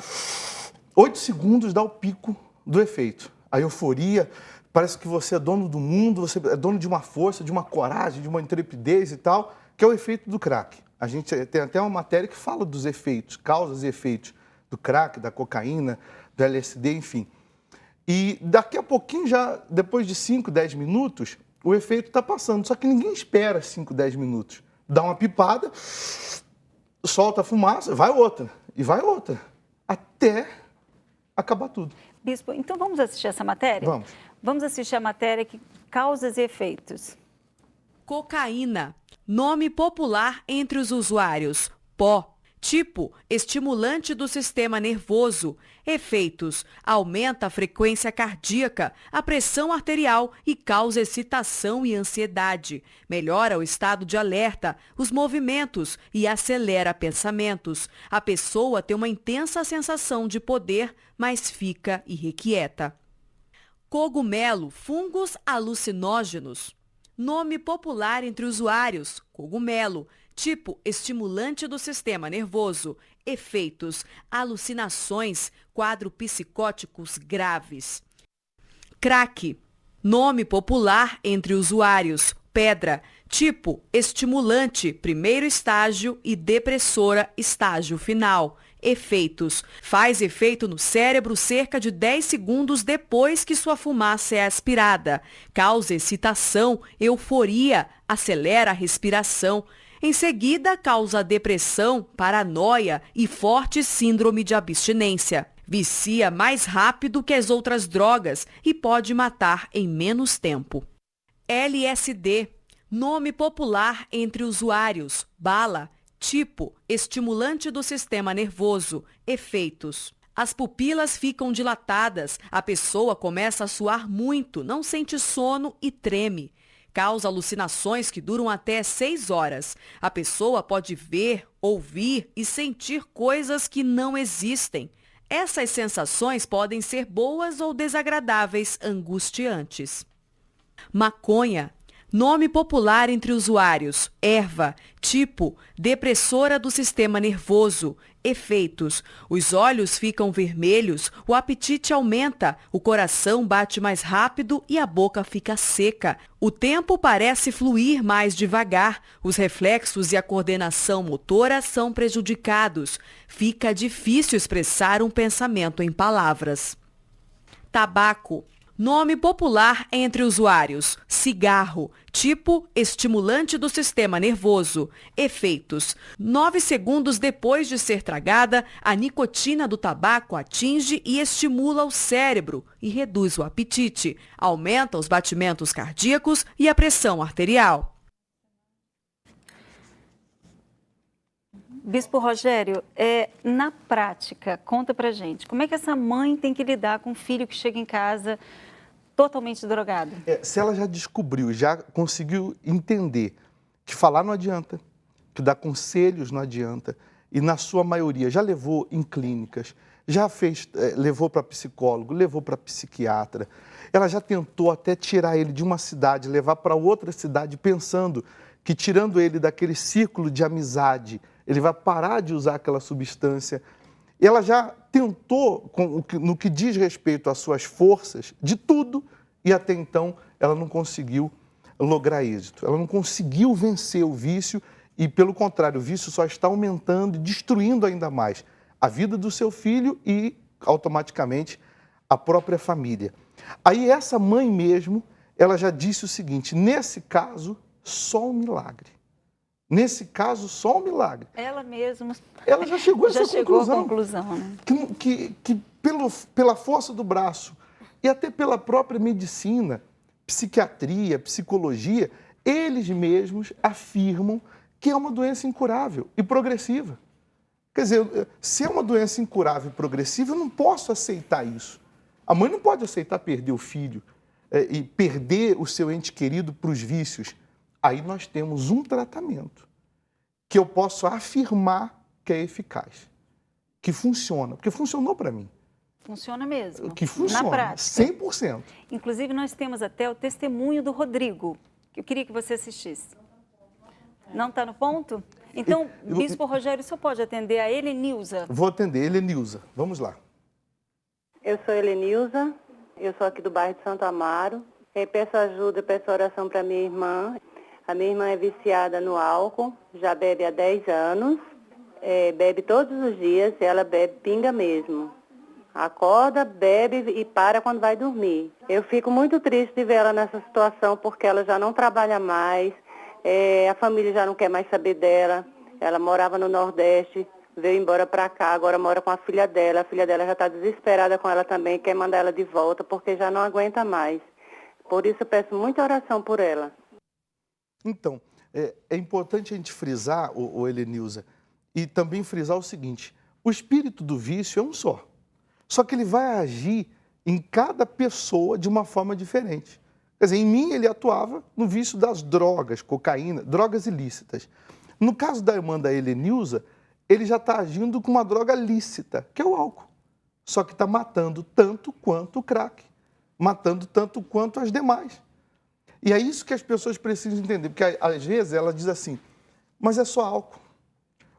8 segundos dá o pico do efeito. A euforia, parece que você é dono do mundo, você é dono de uma força, de uma coragem, de uma intrepidez e tal, que é o efeito do crack. A gente tem até uma matéria que fala dos efeitos, causas e efeitos do crack, da cocaína, do LSD, enfim. E daqui a pouquinho, já depois de 5, 10 minutos, o efeito está passando. Só que ninguém espera 5, 10 minutos. Dá uma pipada, solta a fumaça, vai outra, e vai outra, até acabar tudo. Bispo, então vamos assistir essa matéria? Vamos. Vamos assistir a matéria que causas e efeitos. Cocaína, nome popular entre os usuários, pó. Tipo, estimulante do sistema nervoso. Efeitos, aumenta a frequência cardíaca, a pressão arterial e causa excitação e ansiedade. Melhora o estado de alerta, os movimentos e acelera pensamentos. A pessoa tem uma intensa sensação de poder, mas fica irrequieta. Cogumelo, fungos alucinógenos. Nome popular entre usuários, cogumelo. Tipo, estimulante do sistema nervoso. Efeitos, alucinações, quadro psicóticos graves. Crack, nome popular entre usuários, pedra. Tipo, estimulante, primeiro estágio e depressora, estágio final. Efeitos, faz efeito no cérebro cerca de 10 segundos depois que sua fumaça é aspirada. Causa excitação, euforia, acelera a respiração. Em seguida, causa depressão, paranoia e forte síndrome de abstinência. Vicia mais rápido que as outras drogas e pode matar em menos tempo. LSD, nome popular entre usuários, bala. Tipo, estimulante do sistema nervoso. Efeitos. As pupilas ficam dilatadas, a pessoa começa a suar muito, não sente sono e treme. Causa alucinações que duram até 6 horas. A pessoa pode ver, ouvir e sentir coisas que não existem. Essas sensações podem ser boas ou desagradáveis, angustiantes. Maconha. Nome popular entre usuários, erva. Tipo, depressora do sistema nervoso. Efeitos, os olhos ficam vermelhos, o apetite aumenta, o coração bate mais rápido e a boca fica seca. O tempo parece fluir mais devagar, os reflexos e a coordenação motora são prejudicados. Fica difícil expressar um pensamento em palavras. Tabaco. Nome popular entre usuários: cigarro. Tipo, estimulante do sistema nervoso. Efeitos: 9 segundos depois de ser tragada, a nicotina do tabaco atinge e estimula o cérebro e reduz o apetite. Aumenta os batimentos cardíacos e a pressão arterial. Bispo Rogério, na prática, conta pra gente, como é que essa mãe tem que lidar com um filho que chega em casa totalmente drogado? Se ela já descobriu, já conseguiu entender que falar não adianta, que dar conselhos não adianta, e na sua maioria já levou em clínicas, já levou para psicólogo, levou para psiquiatra, ela já tentou até tirar ele de uma cidade, levar para outra cidade, pensando que tirando ele daquele círculo de amizade, ele vai parar de usar aquela substância. Ela já tentou, no que diz respeito às suas forças, de tudo, e até então ela não conseguiu lograr êxito. Ela não conseguiu vencer o vício e, pelo contrário, o vício só está aumentando e destruindo ainda mais a vida do seu filho e, automaticamente, a própria família. Aí essa mãe mesmo, ela já disse o seguinte: nesse caso, só um milagre. Nesse caso, só um milagre. Ela mesma... Ela já chegou a essa conclusão. À conclusão, né? Que pela força do braço e até pela própria medicina, psiquiatria, psicologia, eles mesmos afirmam que é uma doença incurável e progressiva. Quer dizer, se é uma doença incurável e progressiva, eu não posso aceitar isso. A mãe não pode aceitar perder o filho e perder o seu ente querido para os vícios. Aí nós temos um tratamento que eu posso afirmar que é eficaz, que funciona, porque funcionou para mim. Funciona mesmo. Que funciona, na prática. 100%. Inclusive, nós temos até o testemunho do Rodrigo, que eu queria que você assistisse. Não está no ponto? Então, Bispo Rogério, o senhor pode atender a Helenilza? Vou atender, Helenilza. Vamos lá. Eu sou Helenilza, eu sou aqui do bairro de Santo Amaro. Eu peço ajuda, peço oração para minha irmã. A minha irmã é viciada no álcool, já bebe há 10 anos, bebe todos os dias, ela bebe pinga mesmo. Acorda, bebe e para quando vai dormir. Eu fico muito triste de ver ela nessa situação, porque ela já não trabalha mais, a família já não quer mais saber dela. Ela morava no Nordeste, veio embora para cá, agora mora com a filha dela já está desesperada com ela também, quer mandar ela de volta, porque já não aguenta mais. Por isso eu peço muita oração por ela. Então, é importante a gente frisar, o Helenilza, e também frisar o seguinte: o espírito do vício é um só que ele vai agir em cada pessoa de uma forma diferente. Quer dizer, em mim ele atuava no vício das drogas, cocaína, drogas ilícitas. No caso da irmã da Helenilza, ele já está agindo com uma droga lícita, que é o álcool. Só que está matando tanto quanto o crack, matando tanto quanto as demais. E é isso que as pessoas precisam entender, porque às vezes ela diz assim, mas é só álcool,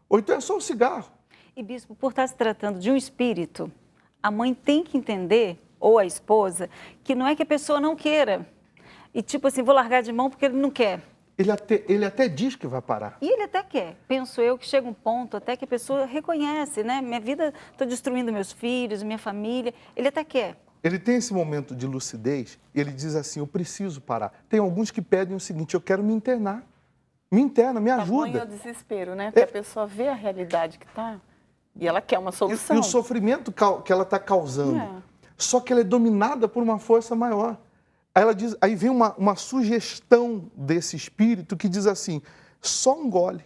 ou então é só um cigarro. E, bispo, por estar se tratando de um espírito, a mãe tem que entender, ou a esposa, que não é que a pessoa não queira. E tipo assim, vou largar de mão porque ele não quer. Ele até diz que vai parar. E ele até quer. Penso eu que chega um ponto até que a pessoa reconhece, né? Minha vida, estou destruindo meus filhos, minha família. Ele até quer. Ele tem esse momento de lucidez e ele diz assim, eu preciso parar. Tem alguns que pedem o seguinte, eu quero me internar. Me interna, me ajuda. Tamanho é o desespero, né? Porque a pessoa vê a realidade que está e ela quer uma solução. E o sofrimento que ela está causando. Só que ela é dominada por uma força maior. Aí vem uma sugestão desse espírito que diz assim, só um gole,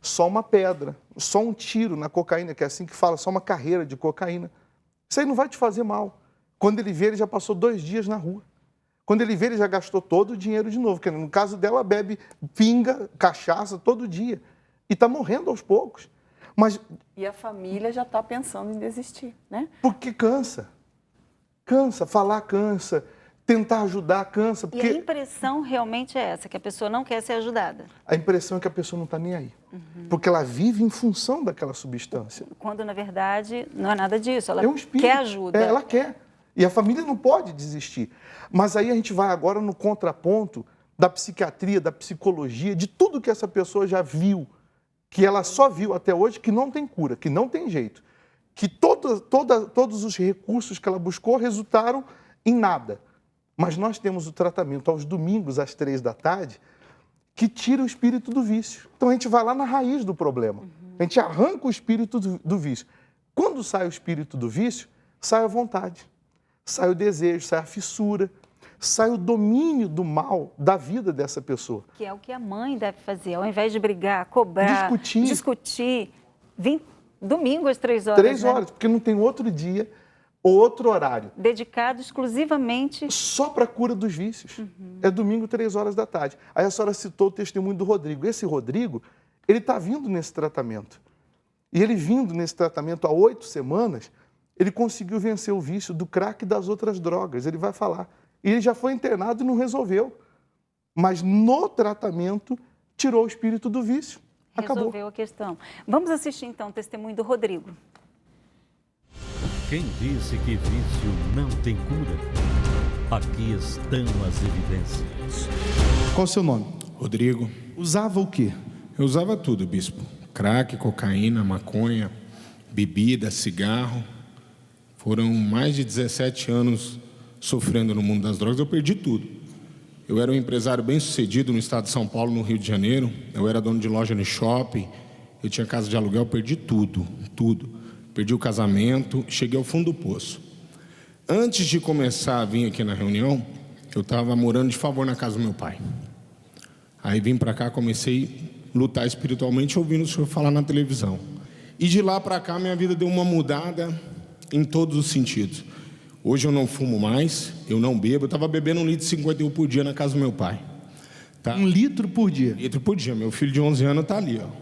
só uma pedra, só um tiro na cocaína, que é assim que fala, só uma carreira de cocaína. Isso aí não vai te fazer mal. Quando ele vê, ele já passou 2 dias na rua. Quando ele vê, ele já gastou todo o dinheiro de novo. Porque no caso dela, bebe pinga, cachaça todo dia. E está morrendo aos poucos. E a família já está pensando em desistir, né? Porque cansa. Cansa, falar cansa, tentar ajudar cansa. Porque... E a impressão realmente é essa, que a pessoa não quer ser ajudada. A impressão é que a pessoa não está nem aí. Porque ela vive em função daquela substância. Quando, na verdade, não é nada disso. Ela é um espírito. Quer ajuda. Ela quer. E a família não pode desistir. Mas aí a gente vai agora no contraponto da psiquiatria, da psicologia, de tudo que essa pessoa já viu, que ela só viu até hoje, que não tem cura, que não tem jeito. Que todos os recursos que ela buscou resultaram em nada. Mas nós temos o tratamento aos domingos, às 3 da tarde, que tira o espírito do vício. Então, a gente vai lá na raiz do problema. A gente arranca o espírito do vício. Quando sai o espírito do vício, sai a vontade, sai o desejo, sai a fissura, sai o domínio do mal da vida dessa pessoa. Que é o que a mãe deve fazer, ao invés de brigar, cobrar, discutir, vir domingo às 3 horas. 3 horas, porque não tem outro dia, outro horário. Dedicado exclusivamente... Só para a cura dos vícios. É domingo, 3 horas da tarde. Aí a senhora citou o testemunho do Rodrigo. Esse Rodrigo, ele está vindo nesse tratamento. E ele vindo nesse tratamento há 8 semanas, ele conseguiu vencer o vício do crack e das outras drogas. Ele vai falar. E ele já foi internado e não resolveu. Mas no tratamento, tirou o espírito do vício. Acabou. Resolveu a questão. Vamos assistir então o testemunho do Rodrigo. Quem disse que vício não tem cura? Aqui estão as evidências. Qual o seu nome? Rodrigo. Usava o quê? Eu usava tudo, bispo. Crack, cocaína, maconha, bebida, cigarro. Foram mais de 17 anos sofrendo no mundo das drogas. Eu perdi tudo. Eu era um empresário bem-sucedido no estado de São Paulo, no Rio de Janeiro. Eu era dono de loja no shopping. Eu tinha casa de aluguel, perdi tudo, tudo. Perdi o casamento, cheguei ao fundo do poço. Antes de começar a vir aqui na reunião, eu estava morando de favor na casa do meu pai. Aí vim para cá, comecei a lutar espiritualmente, ouvindo o senhor falar na televisão. E de lá para cá, minha vida deu uma mudada em todos os sentidos. Hoje eu não fumo mais, eu não bebo. Eu estava bebendo 1,51 litro por dia na casa do meu pai. Tá? 1 litro por dia? 1 litro por dia. Meu filho de 11 anos está ali, ó.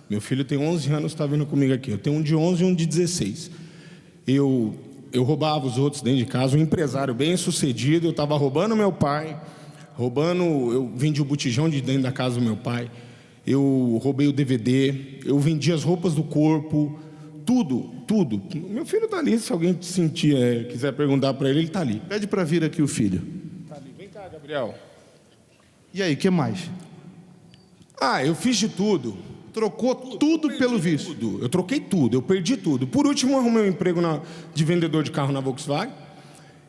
Meu filho tem 11 anos, está vindo comigo aqui. Eu tenho um de 11 e um de 16. Eu roubava os outros dentro de casa. Um empresário bem-sucedido, eu estava roubando meu pai, eu vendi o botijão de dentro da casa do meu pai, eu roubei o DVD, eu vendi as roupas do corpo, tudo, tudo. Meu filho está ali, se alguém quiser perguntar para ele está ali. Pede para vir aqui o filho. Tá ali. Vem cá, Gabriel. E aí, o que mais? Eu fiz de tudo. Trocou tudo pelo vício? Tudo. Eu troquei tudo, eu perdi tudo. Por último, eu arrumei um emprego de vendedor de carro na Volkswagen.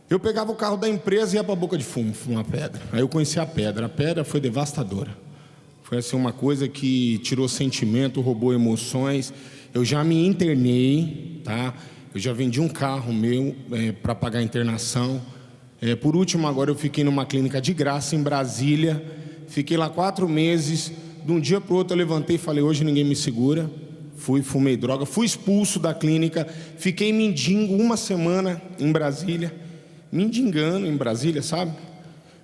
Eu pegava o carro da empresa e ia para a boca de fumo, fumar pedra. Aí eu conheci a pedra foi devastadora. Foi assim uma coisa que tirou sentimento, roubou emoções. Eu já me internei, tá? Eu já vendi um carro meu para pagar a internação. Por último, agora eu fiquei numa clínica de graça em Brasília. Fiquei lá 4 meses. De um dia para o outro eu levantei e falei, hoje ninguém me segura. Fumei droga, fui expulso da clínica, fiquei mendigo 1 semana em Brasília, mendigando em Brasília, sabe?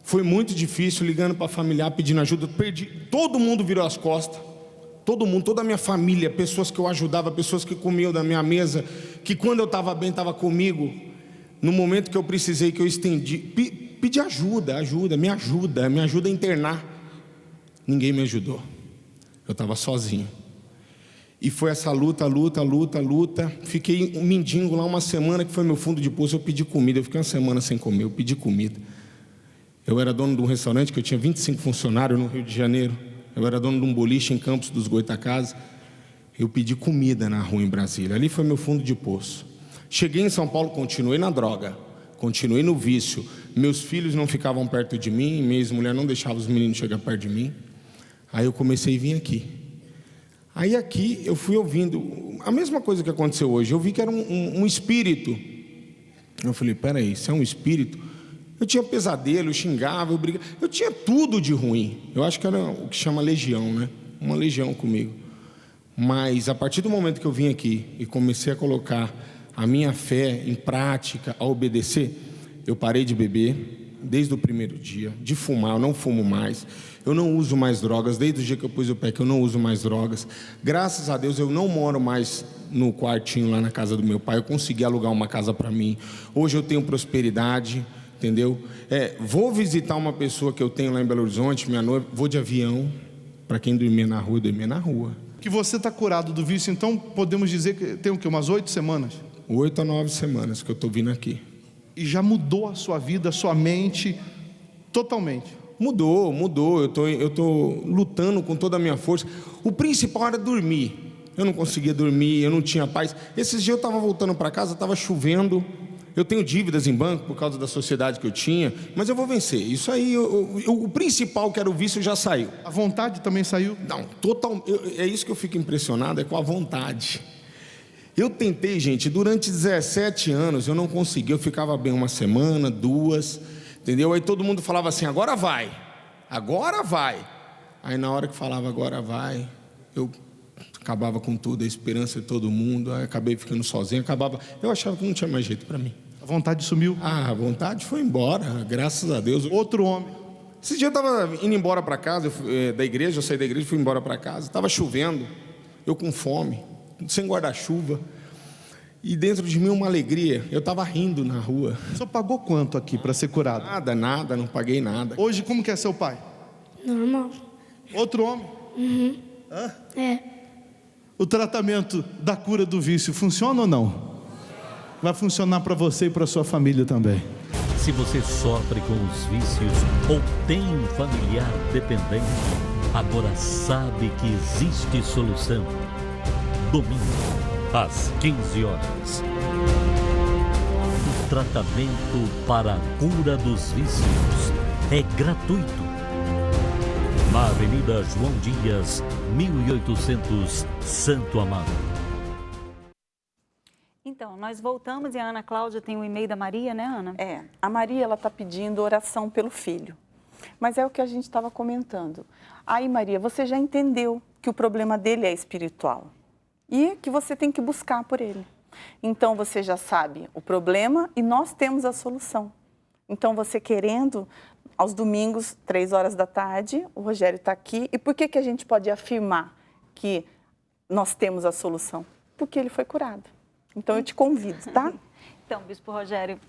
Foi muito difícil, ligando para familiar, pedindo ajuda, todo mundo virou as costas, todo mundo, toda a minha família, pessoas que eu ajudava, pessoas que comiam da minha mesa, que quando eu estava bem, estava comigo, no momento que eu precisei, que eu estendi, pedi ajuda, me ajuda a internar. Ninguém me ajudou. Eu estava sozinho. E foi essa luta. Fiquei um mendigo lá 1 semana, que foi meu fundo de poço. Eu pedi comida. Eu fiquei 1 semana sem comer. Eu pedi comida. Eu era dono de um restaurante que eu tinha 25 funcionários no Rio de Janeiro. Eu era dono de um boliche em Campos dos Goitacazes. Eu pedi comida na rua em Brasília. Ali foi meu fundo de poço. Cheguei em São Paulo, continuei na droga. Continuei no vício. Meus filhos não ficavam perto de mim. Minha ex-mulher não deixava os meninos chegar perto de mim. Aí eu comecei a vir aqui. Aí aqui eu fui ouvindo a mesma coisa que aconteceu hoje. Eu vi que era um espírito. Eu falei, peraí, se é um espírito... Eu tinha pesadelo, eu xingava, eu brigava. Eu tinha tudo de ruim. Eu acho que era o que chama legião, né? Uma legião comigo. Mas a partir do momento que eu vim aqui e comecei a colocar a minha fé em prática, a obedecer, eu parei de beber desde o primeiro dia, de fumar, eu não fumo mais. Eu não uso mais drogas, desde o dia que eu pus o pé que eu não uso mais drogas. Graças a Deus eu não moro mais no quartinho lá na casa do meu pai, eu consegui alugar uma casa para mim. Hoje eu tenho prosperidade, entendeu? Vou visitar uma pessoa que eu tenho lá em Belo Horizonte, minha noiva, vou de avião. Para quem dormir na rua, dormir na rua. Que você está curado do vício, então podemos dizer que tem o quê? Umas 8 semanas? 8 a 9 semanas que eu estou vindo aqui. E já mudou a sua vida, a sua mente, totalmente? Mudou. Eu tô lutando com toda a minha força. O principal era dormir. Eu não conseguia dormir, eu não tinha paz. Esses dias eu estava voltando para casa, estava chovendo. Eu tenho dívidas em banco por causa da sociedade que eu tinha, mas eu vou vencer. Isso aí, o principal, que era o vício, já saiu. A vontade também saiu? Não, total. É isso que eu fico impressionado, é com a vontade. Eu tentei, gente, durante 17 anos, eu não consegui. Eu ficava bem uma semana, 2, entendeu? Aí todo mundo falava assim, agora vai. Agora vai. Aí na hora que falava agora vai, eu acabava com tudo, a esperança de todo mundo. Aí acabei ficando sozinho, eu achava que não tinha mais jeito para mim. A vontade sumiu? A vontade foi embora, graças a Deus. Outro homem. Esse dia eu estava indo embora para casa, da igreja, eu saí da igreja e fui embora para casa. Estava chovendo, eu com fome, sem guarda-chuva. E dentro de mim uma alegria. Eu estava rindo na rua. O senhor pagou quanto aqui para ser curado? Nada, não paguei nada. Hoje, como que é seu pai? Normal. Outro homem? Uhum. Hã? É. O tratamento da cura do vício funciona ou não? Vai funcionar para você e para sua família também. Se você sofre com os vícios ou tem um familiar dependente, agora sabe que existe solução. Domingo, às 15 horas. O tratamento para a cura dos vícios é gratuito. Na Avenida João Dias, 1800, Santo Amaro. Então, nós voltamos e a Ana Cláudia tem o e-mail da Maria, né, Ana? A Maria, ela está pedindo oração pelo filho. Mas é o que a gente estava comentando. Aí, Maria, você já entendeu que o problema dele é espiritual e que você tem que buscar por ele. Então, você já sabe o problema e nós temos a solução. Então, você querendo, aos domingos, 3 horas da tarde, o Rogério está aqui. E por que a gente pode afirmar que nós temos a solução? Porque ele foi curado. Então, eu te convido, tá? Então, Bispo Rogério,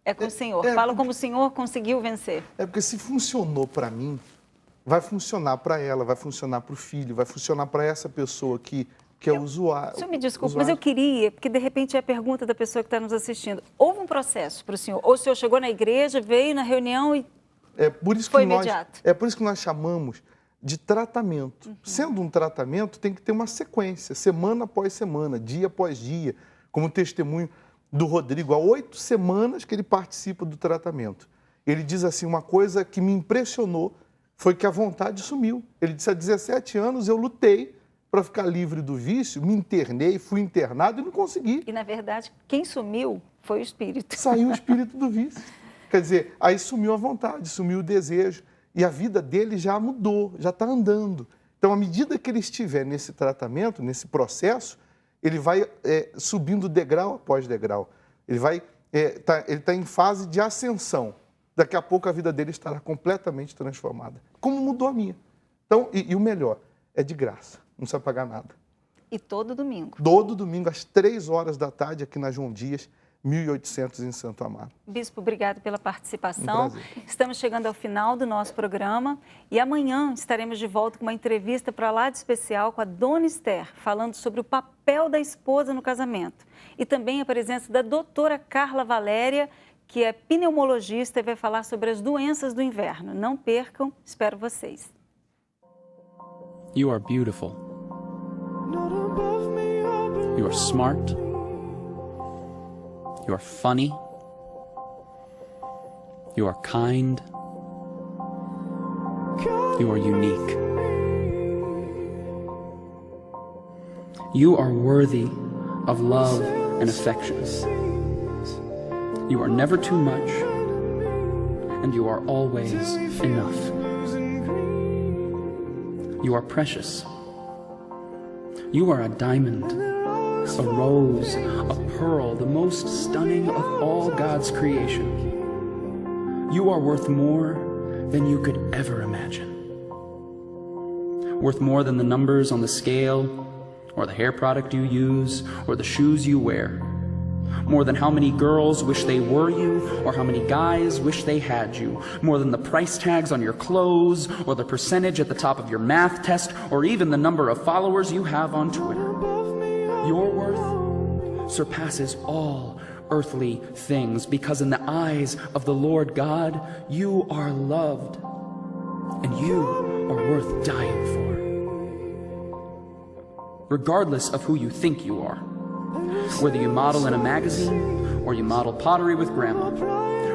é com o senhor. Fala como o senhor conseguiu vencer. É porque se funcionou para mim, vai funcionar para ela, vai funcionar para o filho, vai funcionar para essa pessoa que é usuário. O senhor me desculpe, mas eu queria, porque de repente é a pergunta da pessoa que está nos assistindo. Houve um processo para o senhor? Ou o senhor chegou na igreja, veio na reunião e foi imediato? É por isso que nós chamamos de tratamento. Sendo um tratamento, tem que ter uma sequência, semana após semana, dia após dia, como testemunho do Rodrigo. Há 8 semanas que ele participa do tratamento. Ele diz assim, uma coisa que me impressionou foi que a vontade sumiu. Ele disse, há 17 anos eu lutei para ficar livre do vício, me internei, fui internado e não consegui. E, na verdade, quem sumiu foi o espírito. Saiu o espírito do vício. Quer dizer, aí sumiu a vontade, sumiu o desejo. E a vida dele já mudou, já está andando. Então, à medida que ele estiver nesse tratamento, nesse processo, ele vai subindo degrau após degrau. Ele está em fase de ascensão. Daqui a pouco a vida dele estará completamente transformada. Como mudou a minha. Então, e o melhor, é de graça, não precisa pagar nada. E todo domingo? Todo domingo, às 3 horas da tarde, aqui na João Dias, 1800 em Santo Amaro. Bispo, obrigado pela participação. Estamos chegando ao final do nosso programa e amanhã estaremos de volta com uma entrevista para lá de especial com a Dona Esther, falando sobre o papel da esposa no casamento. E também a presença da doutora Carla Valéria, que é pneumologista e vai falar sobre as doenças do inverno. Não percam, espero vocês. You are beautiful. You are smart. You are funny. You are kind. You are unique. You are worthy of love and affection. You are never too much, and you are always enough. You are precious. You are a diamond, a rose, a pearl, the most stunning of all God's creation. You are worth more than you could ever imagine. Worth more than the numbers on the scale, or the hair product you use, or the shoes you wear. More than how many girls wish they were you, or how many guys wish they had you. More than the price tags on your clothes, or the percentage at the top of your math test, or even the number of followers you have on Twitter. Your worth surpasses all earthly things, because in the eyes of the Lord God, you are loved, and you are worth dying for. Regardless of who you think you are, whether you model in a magazine or you model pottery with grandma.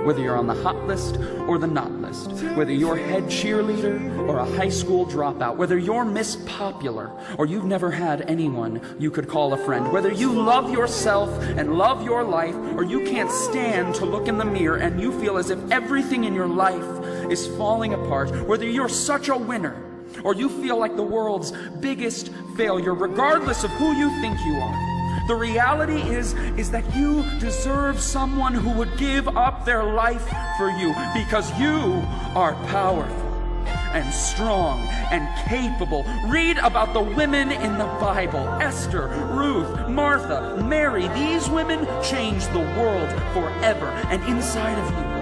Whether you're on the hot list or the not list, whether you're head cheerleader or a high school dropout, whether you're Miss Popular or you've never had anyone you could call a friend, whether you love yourself and love your life, or you can't stand to look in the mirror and you feel as if everything in your life is falling apart, whether you're such a winner or you feel like the world's biggest failure, regardless of who you think you are, the reality is that you deserve someone who would give up their life for you, because you are powerful and strong and capable. Read about the women in the Bible: Esther, Ruth, Martha, Mary. These women changed the world forever. And inside of you,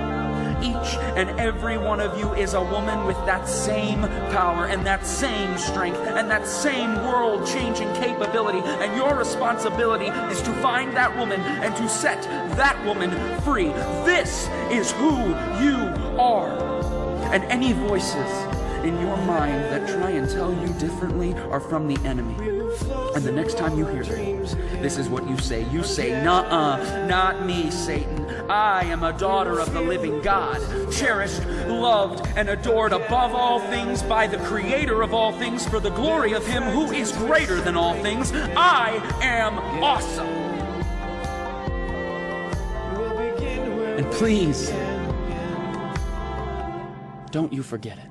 each and every one of you is a woman with that same power and that same strength and that same world-changing capability. And your responsibility is to find that woman and to set that woman free. This is who you are. And any voices in your mind that try and tell you differently are from the enemy. And the next time you hear them, this is what you say. You say, "Nuh-uh, not me, Satan. I am a daughter of the living God, cherished, loved, and adored above all things by the Creator of all things, for the glory of Him who is greater than all things. I am awesome." And please, don't you forget it.